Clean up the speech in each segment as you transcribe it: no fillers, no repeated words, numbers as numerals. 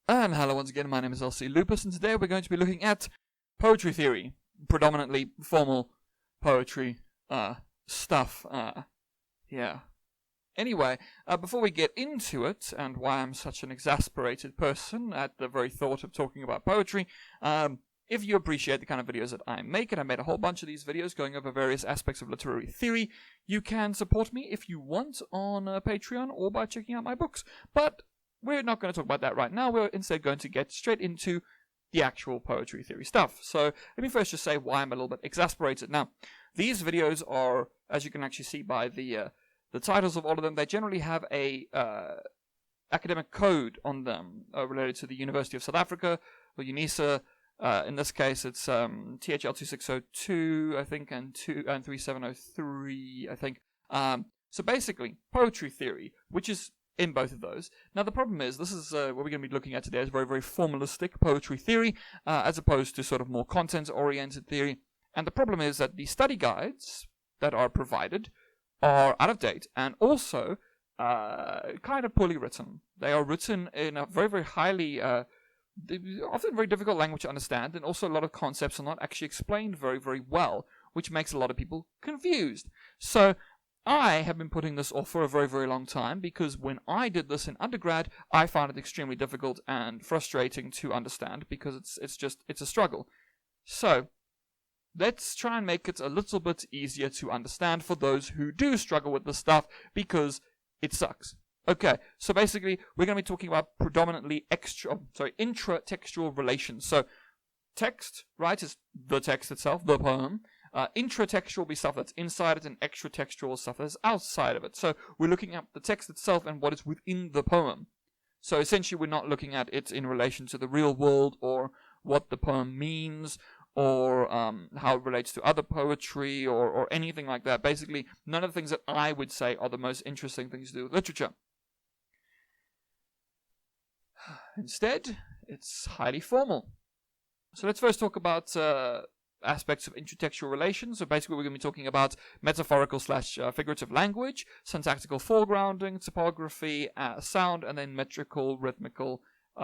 And hello once again, my name is LC Lupus, and today we're going to be looking at poetry theory, predominantly formal poetry stuff. Anyway, before we get into it, and why I'm such an exasperated person at the very thought of talking about poetry, if you appreciate the kind of videos that I make, and I made a whole bunch of these videos going over various aspects of literary theory, you can support me if you want on Patreon or by checking out my books. But we're not going to talk about that right now. We're instead going to get straight into the actual poetry theory stuff. So let me first just say why I'm a little bit exasperated. Now, these videos are, as you can actually see by the titles of all of them, they generally have a academic code on them related to the University of South Africa, or Unisa. In this case, it's THL2602, I think, and 3703, I think. So basically, poetry theory, which is in both of those. Now, the problem is, this is what we're going to be looking at today is very, very formalistic poetry theory, as opposed to sort of more content-oriented theory. And the problem is that the study guides that are provided are out of date and also kind of poorly written. They are written in a very, very highly, often very difficult language to understand, and also a lot of concepts are not actually explained very, very well, which makes a lot of people confused. So I have been putting this off for a very, very long time, because when I did this in undergrad, I found it extremely difficult and frustrating to understand, because it's a struggle. So let's try and make it a little bit easier to understand for those who do struggle with this stuff, because it sucks. Okay, so basically, we're going to be talking about predominantly intratextual relations. So text, right, is the text itself, the poem. Intratextual will be stuff that's inside it, and extratextual stuff that's outside of it. So we're looking at the text itself and what is within the poem. So essentially, we're not looking at it in relation to the real world, or what the poem means, or how it relates to other poetry, or anything like that. Basically, none of the things that I would say are the most interesting things to do with literature. Instead, it's highly formal. So let's first talk about aspects of intratextual relations. So basically, we're going to be talking about metaphorical / figurative language, syntactical foregrounding, typography, sound, and then metrical, rhythmical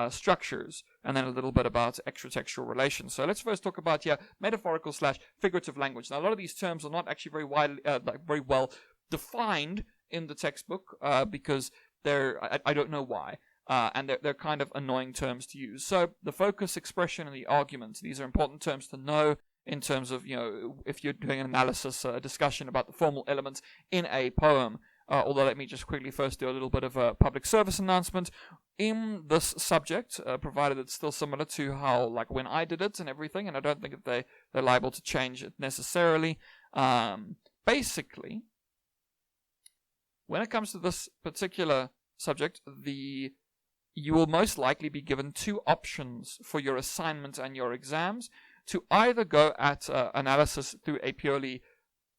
structures, and then a little bit about extratextual relations. So let's first talk about metaphorical / figurative language. Now, a lot of these terms are not actually very widely, very well defined in the textbook, because I don't know why. And they're kind of annoying terms to use. So the focus, expression, and the argument, these are important terms to know in terms of, if you're doing an analysis, discussion about the formal elements in a poem. Although let me just quickly first do a little bit of a public service announcement. In this subject, provided it's still similar to how, like, when I did it and everything, and I don't think that they're liable to change it necessarily. Basically, when it comes to this particular subject, you will most likely be given two options for your assignment and your exams, to either go at analysis through a purely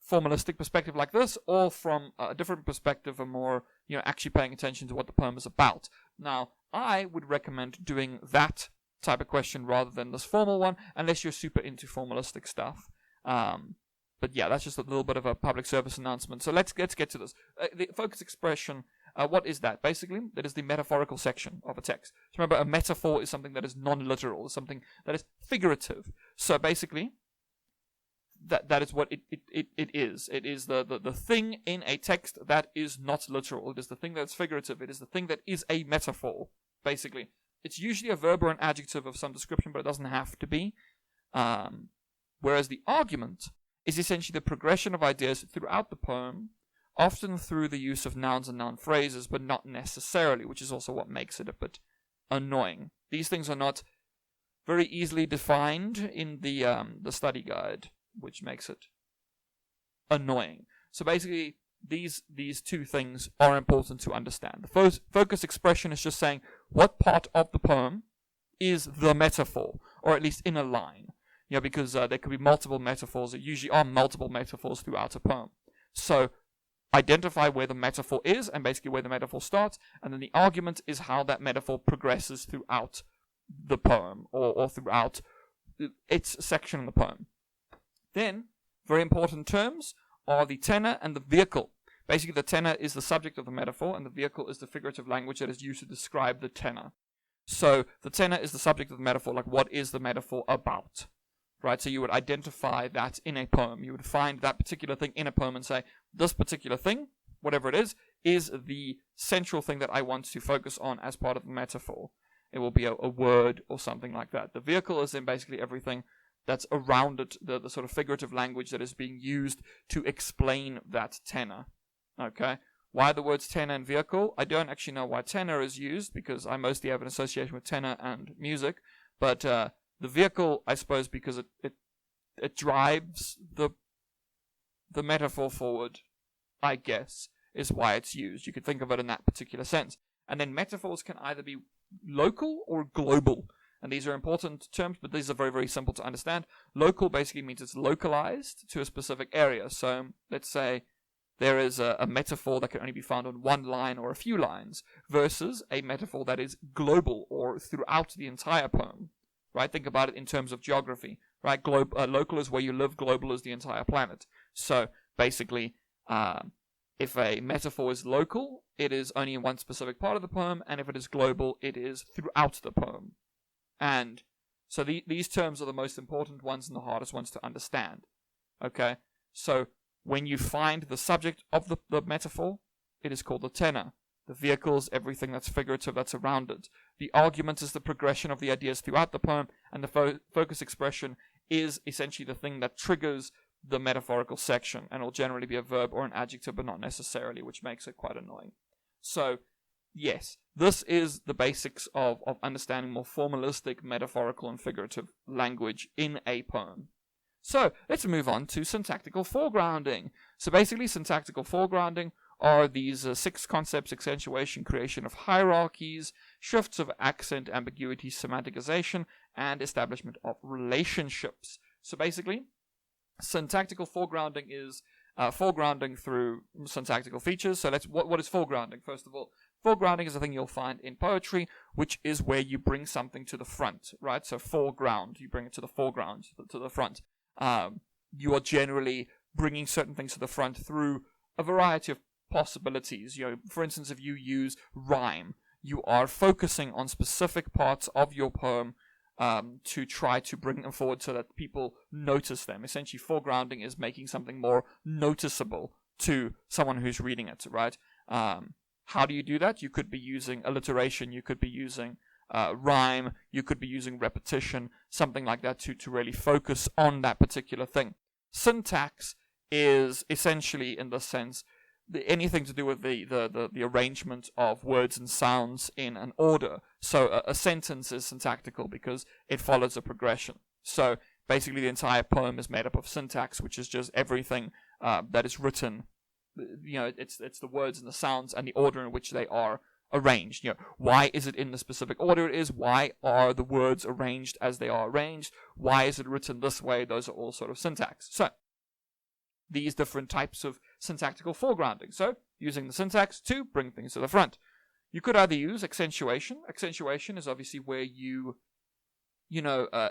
formalistic perspective like this, or from a different perspective, a more, actually paying attention to what the poem is about. Now, I would recommend doing that type of question rather than this formal one, unless you're super into formalistic stuff. But yeah, that's just a little bit of a public service announcement. So let's get to this. The focus expression. What is that? Basically, that is the metaphorical section of a text. So remember, a metaphor is something that is non-literal, something that is figurative. So basically, that is what it is. It is the thing in a text that is not literal. It is the thing that's figurative. It is the thing that is a metaphor, basically. It's usually a verb or an adjective of some description, but it doesn't have to be. Whereas the argument is essentially the progression of ideas throughout the poem, often through the use of nouns and noun phrases, but not necessarily, which is also what makes it a bit annoying. These things are not very easily defined in the study guide, which makes it annoying. So basically, these two things are important to understand. The focus expression is just saying what part of the poem is the metaphor, or at least in a line. Because there could be multiple metaphors. There usually are multiple metaphors throughout a poem. So identify where the metaphor is, and basically where the metaphor starts, and then the argument is how that metaphor progresses throughout the poem, or throughout its section in the poem. Then, very important terms are the tenor and the vehicle. Basically, the tenor is the subject of the metaphor, and the vehicle is the figurative language that is used to describe the tenor. So the tenor is the subject of the metaphor, like what is the metaphor about, right? So you would identify that in a poem. You would find that particular thing in a poem and say, this particular thing, whatever it is the central thing that I want to focus on as part of the metaphor. It will be a word or something like that. The vehicle is then basically everything that's around it, the sort of figurative language that is being used to explain that tenor. Okay? Why the words tenor and vehicle? I don't actually know why tenor is used, because I mostly have an association with tenor and music. But the vehicle, I suppose, because it drives the metaphor forward, I guess, is why it's used. You could think of it in that particular sense. And then metaphors can either be local or global. And these are important terms, but these are very, very simple to understand. Local basically means it's localized to a specific area. So let's say there is a metaphor that can only be found on one line or a few lines, versus a metaphor that is global or throughout the entire poem. Right? Think about it in terms of geography. Right? Local is where you live, global is the entire planet. So basically, if a metaphor is local, it is only in one specific part of the poem, and if it is global, it is throughout the poem. And so these terms are the most important ones and the hardest ones to understand. Okay? So when you find the subject of the metaphor, it is called the tenor. The vehicle is everything that's figurative, that's around it. The argument is the progression of the ideas throughout the poem, and the focus expression is essentially the thing that triggers the metaphorical section, and it'll generally be a verb or an adjective, but not necessarily, which makes it quite annoying. So, yes, this is the basics of understanding more formalistic, metaphorical, and figurative language in a poem. So, let's move on to syntactical foregrounding. So basically, syntactical foregrounding are these 6 concepts: accentuation, creation of hierarchies, shifts of accent, ambiguity, semanticization, and establishment of relationships. So basically, syntactical foregrounding is foregrounding through syntactical features. So what is foregrounding? First of all, foregrounding is a thing you'll find in poetry, which is where you bring something to the front, right? So foreground, you bring it to the foreground, to the front. You are generally bringing certain things to the front through a variety of possibilities. You know, for instance, if you use rhyme, you are focusing on specific parts of your poem to try to bring them forward so that people notice them. Essentially, foregrounding is making something more noticeable to someone who's reading it, right? How do you do that? You could be using alliteration, you could be using rhyme, you could be using repetition, something like that to really focus on that particular thing. Syntax is essentially, in the sense, anything to do with the arrangement of words and sounds in an order. So a sentence is syntactical because it follows a progression. So basically the entire poem is made up of syntax, which is just everything that is written. You know, it's the words and the sounds and the order in which they are arranged. You know, why is it in the specific order it is? Why are the words arranged as they are arranged? Why is it written this way? Those are all sort of syntax. So these different types of syntactical foregrounding. So, using the syntax to bring things to the front. You could either use accentuation. Accentuation is obviously where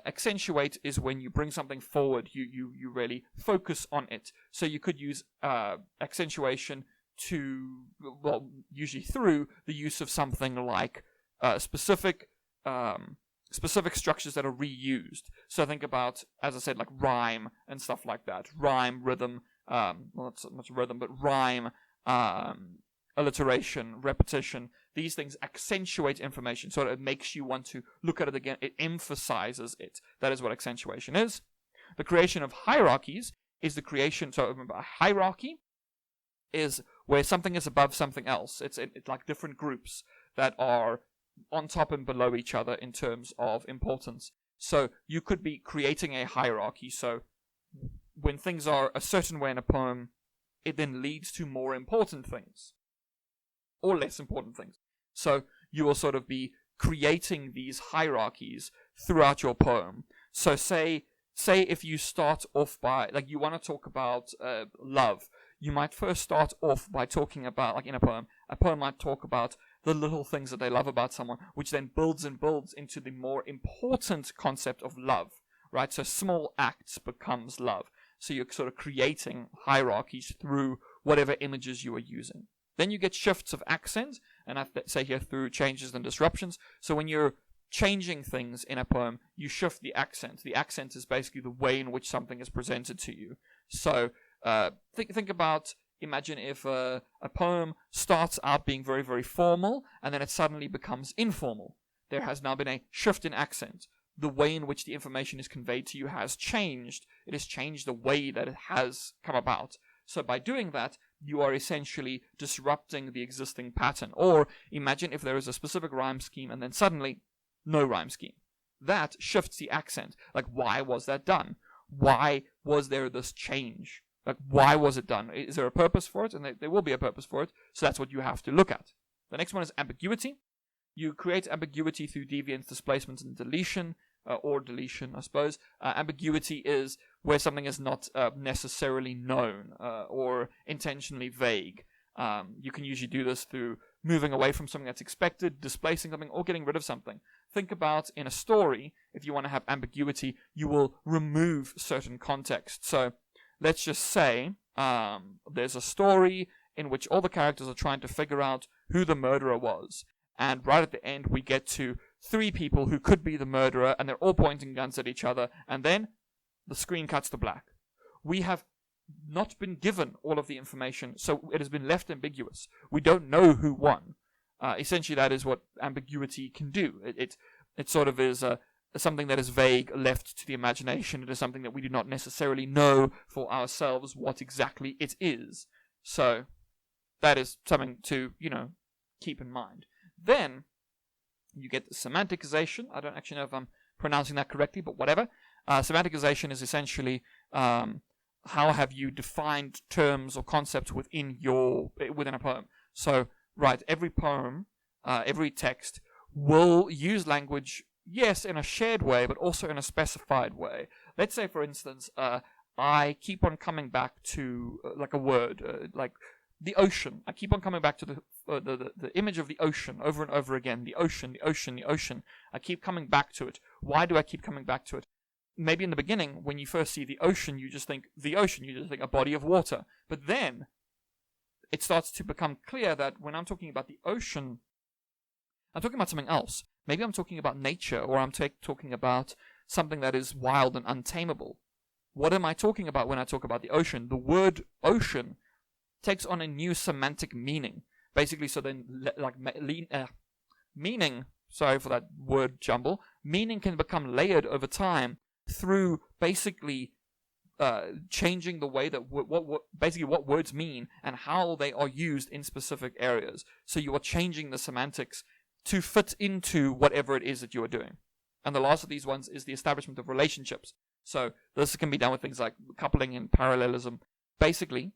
accentuate is when you bring something forward. You really focus on it. So you could use accentuation usually through the use of something like specific structures that are reused. So think about, as I said, like rhyme and stuff like that. Rhyme, rhythm, not so much rhythm, but rhyme, alliteration, repetition. These things accentuate information, so it makes you want to look at it again. It emphasizes it. That is what accentuation is. The creation of hierarchies is the creation, so remember, a hierarchy is where something is above something else. It's like different groups that are on top and below each other in terms of importance. So you could be creating a hierarchy. So when things are a certain way in a poem, it then leads to more important things or less important things. So you will sort of be creating these hierarchies throughout your poem. So say if you start off by, like, you want to talk about love, you might first start off by talking about, like in a poem might talk about the little things that they love about someone, which then builds and builds into the more important concept of love, right? So small acts becomes love. So you're sort of creating hierarchies through whatever images you are using. Then you get shifts of accent, and I say here through changes and disruptions. So when you're changing things in a poem, you shift the accent. The accent is basically the way in which something is presented to you. So think about, imagine if a poem starts out being very, very formal, and then it suddenly becomes informal. There has now been a shift in accent. The way in which the information is conveyed to you has changed. It has changed the way that it has come about. So by doing that, you are essentially disrupting the existing pattern. Or imagine if there is a specific rhyme scheme and then suddenly no rhyme scheme. That shifts the accent. Like, why was that done? Why was there this change? Like, why was it done? Is there a purpose for it? And there will be a purpose for it. So that's what you have to look at. The next one is ambiguity. You create ambiguity through deviance, displacement, and deletion, or deletion, I suppose. Ambiguity is where something is not necessarily known or intentionally vague. You can usually do this through moving away from something that's expected, displacing something, or getting rid of something. Think about in a story, if you want to have ambiguity, you will remove certain context. So let's just say there's a story in which all the characters are trying to figure out who the murderer was. And right at the end, we get to 3 people who could be the murderer, and they're all pointing guns at each other, and then the screen cuts to black. We have not been given all of the information, so it has been left ambiguous. We don't know who won. Essentially, that is what ambiguity can do. It sort of is something that is vague, left to the imagination. It is something that we do not necessarily know for ourselves what exactly it is. So that is something to, keep in mind. Then you get the semanticization. I don't actually know if I'm pronouncing that correctly, but whatever. Semanticization is essentially how have you defined terms or concepts within a poem. So, right, every poem, every text will use language, yes, in a shared way, but also in a specified way. Let's say, for instance, I keep on coming back to like a word, like the ocean. I keep on coming back to the image of the ocean over and over again. The ocean, the ocean, the ocean. I keep coming back to it. Why do I keep coming back to it? Maybe in the beginning, when you first see the ocean, you just think the ocean. You just think a body of water. But then it starts to become clear that when I'm talking about the ocean, I'm talking about something else. Maybe I'm talking about nature, or I'm talking about something that is wild and untamable. What am I talking about when I talk about the ocean? The word ocean takes on a new semantic meaning. Basically, so then, meaning, sorry for that word jumble, meaning can become layered over time through basically changing the way that what words mean and how they are used in specific areas. So you are changing the semantics to fit into whatever it is that you are doing. And the last of these ones is the establishment of relationships. So this can be done with things like coupling and parallelism. Basically,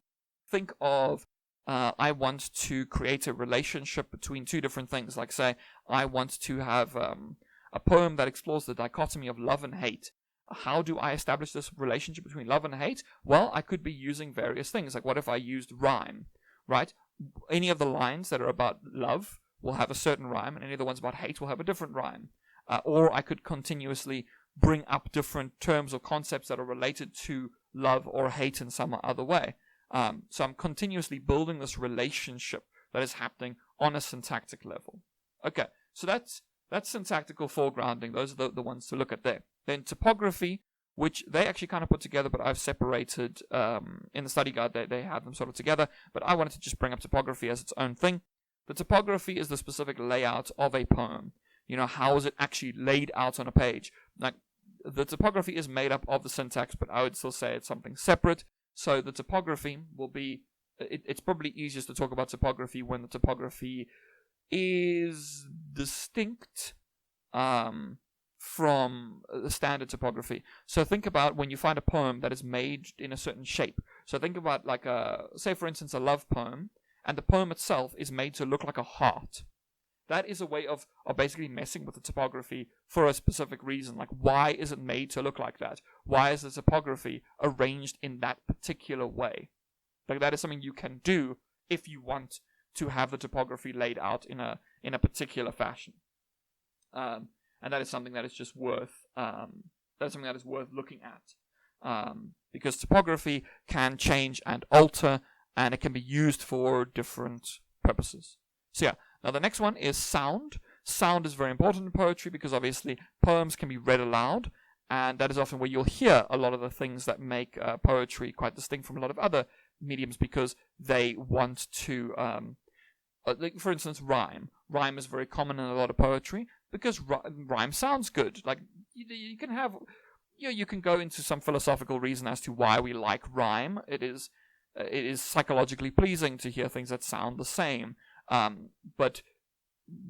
think of I want to create a relationship between 2 different things. Like, say, I want to have a poem that explores the dichotomy of love and hate. How do I establish this relationship between love and hate? Well, I could be using various things. Like, what if I used rhyme, right? Any of the lines that are about love will have a certain rhyme, and any of the ones about hate will have a different rhyme. Or I could continuously bring up different terms or concepts that are related to love or hate in some other way. So I'm continuously building this relationship that is happening on a syntactic level. Okay, so that's syntactical foregrounding. Those are the ones to look at there. Then typography, which they actually kind of put together, but I've separated in the study guide. They have them sort of together, but I wanted to just bring up typography as its own thing. The typography is the specific layout of a poem. How is it actually laid out on a page? Like, the typography is made up of the syntax, but I would still say it's something separate. So the typography will be, it's probably easiest to talk about typography when the typography is distinct from the standard typography. So think about when you find a poem that is made in a certain shape. So think about like say for instance a love poem, and the poem itself is made to look like a heart. That is a way of basically messing with the typography for a specific reason. Like, why is it made to look like that? Why is the typography arranged in that particular way? Like, that is something you can do if you want to have the typography laid out in a particular fashion. And that is something that is just worth looking at. Because typography can change and alter, and it can be used for different purposes. So yeah. Now the next one is sound. Sound is very important in poetry because obviously poems can be read aloud, and that is often where you'll hear a lot of the things that make poetry quite distinct from a lot of other mediums, because they want to, like for instance, rhyme. Rhyme is very common in a lot of poetry because rhyme sounds good. Like you can have, you can go into some philosophical reason as to why we like rhyme. It is psychologically pleasing to hear things that sound the same. But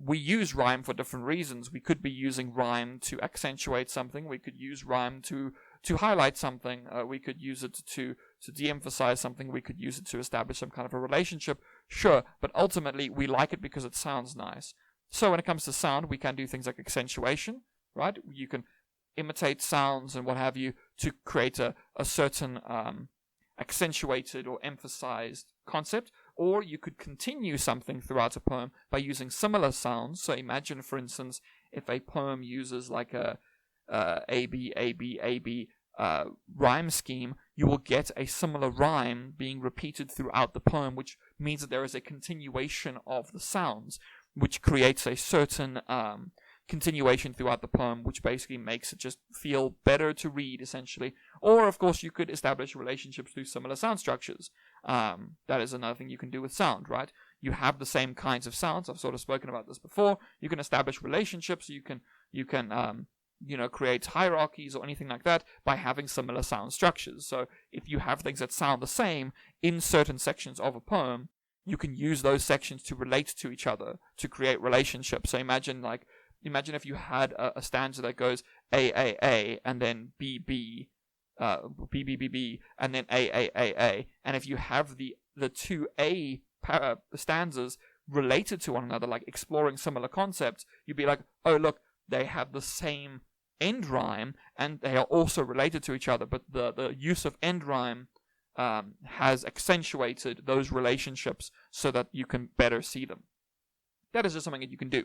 we use rhyme for different reasons. We could be using rhyme to accentuate something. We could use rhyme to highlight something. We could use it to de-emphasize something. We could use it to establish some kind of a relationship. Sure, but ultimately we like it because it sounds nice. So when it comes to sound, we can do things like accentuation, right? You can imitate sounds and what have you to create a certain accentuated or emphasized concept. Or you could continue something throughout a poem by using similar sounds. So imagine, for instance, if a poem uses like a A-B, A-B, A-B rhyme scheme, you will get a similar rhyme being repeated throughout the poem, which means that there is a continuation of the sounds, which creates a certain continuation throughout the poem, which basically makes it just feel better to read, essentially. Or, of course, you could establish relationships through similar sound structures. That is another thing you can do with sound, right? You have the same kinds of sounds. I've sort of spoken about this before. You can establish relationships. You can create hierarchies or anything like that by having similar sound structures. So if you have things that sound the same in certain sections of a poem, you can use those sections to relate to each other to create relationships. So imagine if you had a stanza that goes A, A, A, and then B, B, B, B, B, B, and then A, A, A, A. And if you have the two A stanzas related to one another, like exploring similar concepts, you'd be like, oh, look, they have the same end rhyme, and they are also related to each other, but the use of end rhyme has accentuated those relationships so that you can better see them. That is just something that you can do.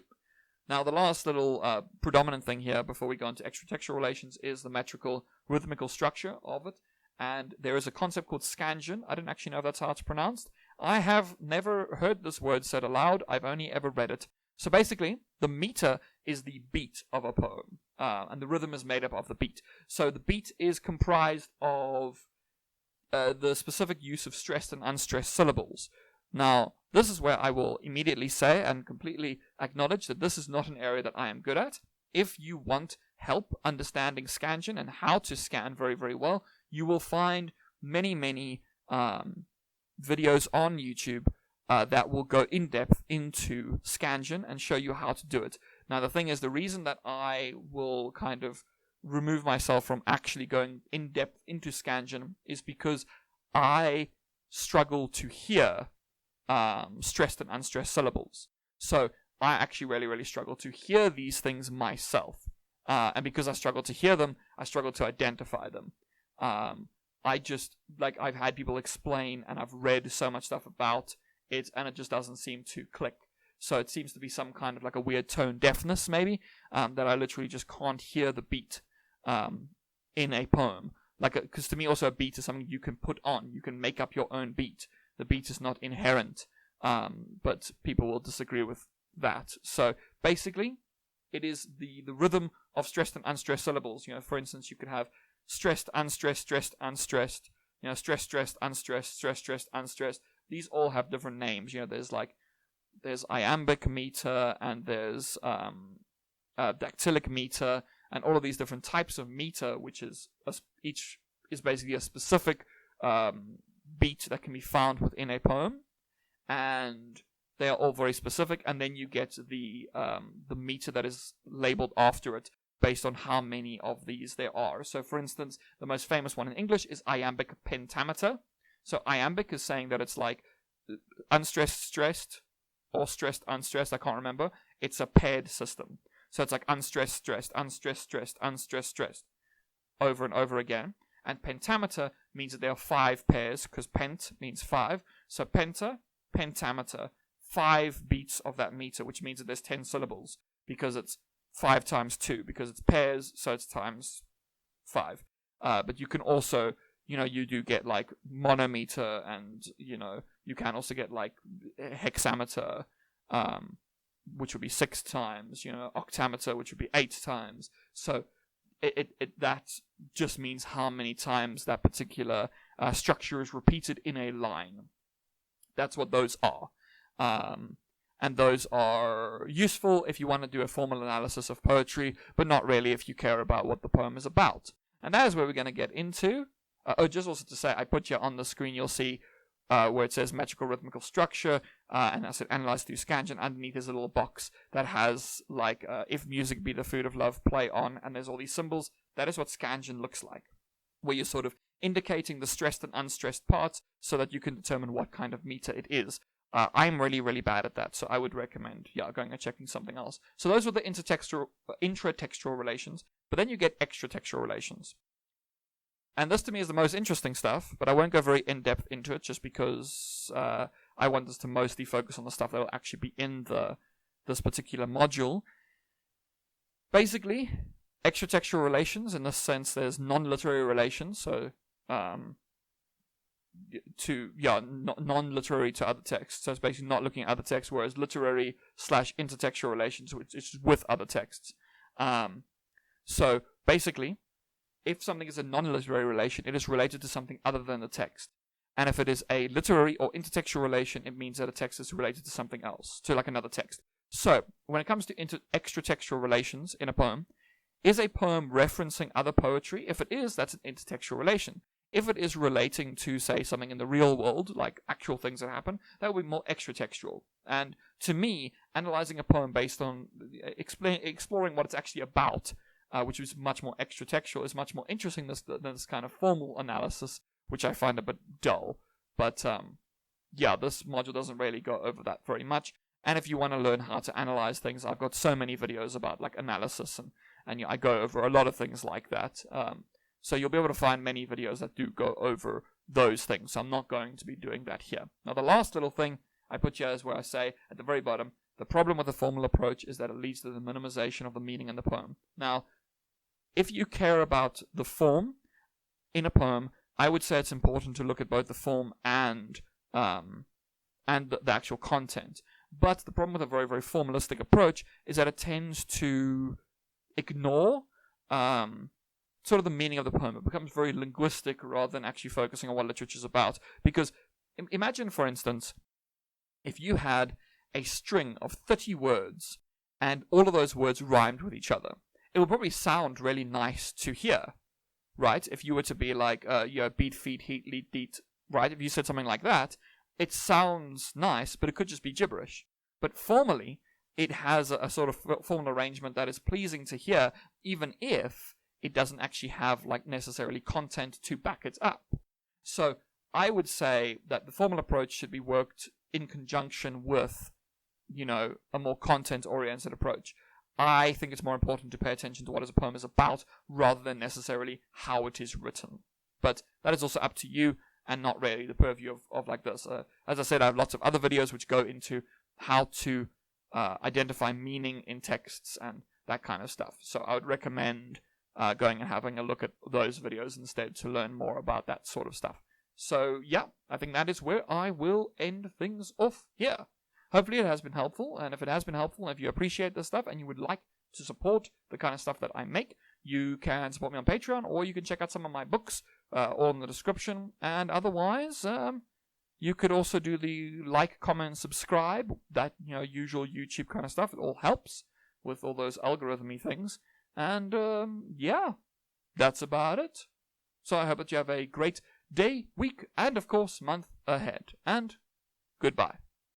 Now, the last little predominant thing here before we go into extra-textual relations is the metrical rhythmical structure of it. And there is a concept called scansion. I don't actually know if that's how it's pronounced. I have never heard this word said aloud. I've only ever read it. So basically, the meter is the beat of a poem, and the rhythm is made up of the beat. So the beat is comprised of the specific use of stressed and unstressed syllables. Now, this is where I will immediately say and completely acknowledge that this is not an area that I am good at. If you want help understanding scansion and how to scan very, very well, you will find many, many videos on YouTube that will go in depth into scansion and show you how to do it. Now, the thing is, the reason that I will kind of remove myself from actually going in depth into scansion is because I struggle to hear stressed and unstressed syllables. So I actually really, really struggle to hear these things myself. And because I struggle to hear them, I struggle to identify them. I've had people explain, and I've read so much stuff about it, and it just doesn't seem to click. So it seems to be some kind of like a weird tone deafness, maybe, that I literally just can't hear the beat in a poem. Because to me, also, a beat is something you can put on. You can make up your own beat. The beat is not inherent, but people will disagree with that. So basically, it is the rhythm of stressed and unstressed syllables. For instance, you could have stressed, unstressed, stressed, unstressed. Stressed, stressed, unstressed, stressed, stressed, unstressed. These all have different names. There's iambic meter, and there's dactylic meter, and all of these different types of meter, which is each is basically a specific beat that can be found within a poem, and they are all very specific. And then you get the meter that is labeled after it based on how many of these there are. So, for instance, the most famous one in English is iambic pentameter. So iambic is saying that it's like unstressed, stressed, or stressed, unstressed. I can't remember. It's a paired system. So it's like unstressed, stressed, unstressed, stressed, unstressed, stressed, over and over again. And pentameter means that there are 5 pairs, because pent means 5. So pentameter, 5 beats of that meter, which means that there's 10 syllables, because it's 5 times 2, because it's pairs, so it's times 5. But you can also, you do get like monometer, and, you can also get like hexameter, which would be 6 times, octameter, which would be 8 times. So that just means how many times that particular structure is repeated in a line. That's what those are. And those are useful if you want to do a formal analysis of poetry, but not really if you care about what the poem is about. And that is where we're going to get into. Just also to say, I put you on the screen, you'll see where it says metrical rhythmical structure, and I said analyze through Scansion. Underneath is a little box that has, like, if music be the food of love, play on, and there's all these symbols. That is what Scansion looks like, where you're sort of indicating the stressed and unstressed parts so that you can determine what kind of meter it is. I'm really, really bad at that, so I would recommend, going and checking something else. So those were the intratextual relations, but then you get extratextual relations. And this to me is the most interesting stuff, but I won't go very in-depth into it just because I want us to mostly focus on the stuff that will actually be in this particular module. Basically, extratextual relations, in this sense, there's non-literary relations, so non-literary to other texts. So it's basically not looking at other texts, whereas literary / intertextual relations, which is with other texts. So basically, if something is a non-literary relation, it is related to something other than the text. And if it is a literary or intertextual relation, it means that a text is related to something else, to like another text. So when it comes to extratextual relations in a poem, is a poem referencing other poetry? If it is, that's an intertextual relation. If it is relating to, say, something in the real world, like actual things that happen, that would be more extratextual. And to me, analyzing a poem based on exploring what it's actually about, which is much more extratextual, is much more interesting than this kind of formal analysis, which I find a bit dull. But this module doesn't really go over that very much. And if you want to learn how to analyze things, I've got so many videos about like analysis, and I go over a lot of things like that. So you'll be able to find many videos that do go over those things. So I'm not going to be doing that here. Now the last little thing I put here is where I say at the very bottom, the problem with the formal approach is that it leads to the minimization of the meaning in the poem. Now, if you care about the form in a poem, I would say it's important to look at both the form and the actual content. But the problem with a very, very formalistic approach is that it tends to ignore sort of the meaning of the poem. It becomes very linguistic rather than actually focusing on what literature is about. Because imagine, for instance, if you had a string of 30 words and all of those words rhymed with each other. It would probably sound really nice to hear, right? If you were to be like, beat, feed, heat, lead, deet, right? If you said something like that, it sounds nice, but it could just be gibberish. But formally, it has a sort of formal arrangement that is pleasing to hear, even if it doesn't actually have like necessarily content to back it up. So I would say that the formal approach should be worked in conjunction with, a more content-oriented approach. I think it's more important to pay attention to what a poem is about rather than necessarily how it is written. But that is also up to you and not really the purview of like this. As I said, I have lots of other videos which go into how to identify meaning in texts and that kind of stuff. So I would recommend going and having a look at those videos instead to learn more about that sort of stuff. So yeah, I think that is where I will end things off here. Hopefully it has been helpful, and if it has been helpful, and if you appreciate this stuff and you would like to support the kind of stuff that I make, you can support me on Patreon, or you can check out some of my books, all in the description, and otherwise, you could also do the like, comment, subscribe, that, usual YouTube kind of stuff. It all helps with all those algorithmy things, and that's about it. So I hope that you have a great day, week, and of course, month ahead, and goodbye.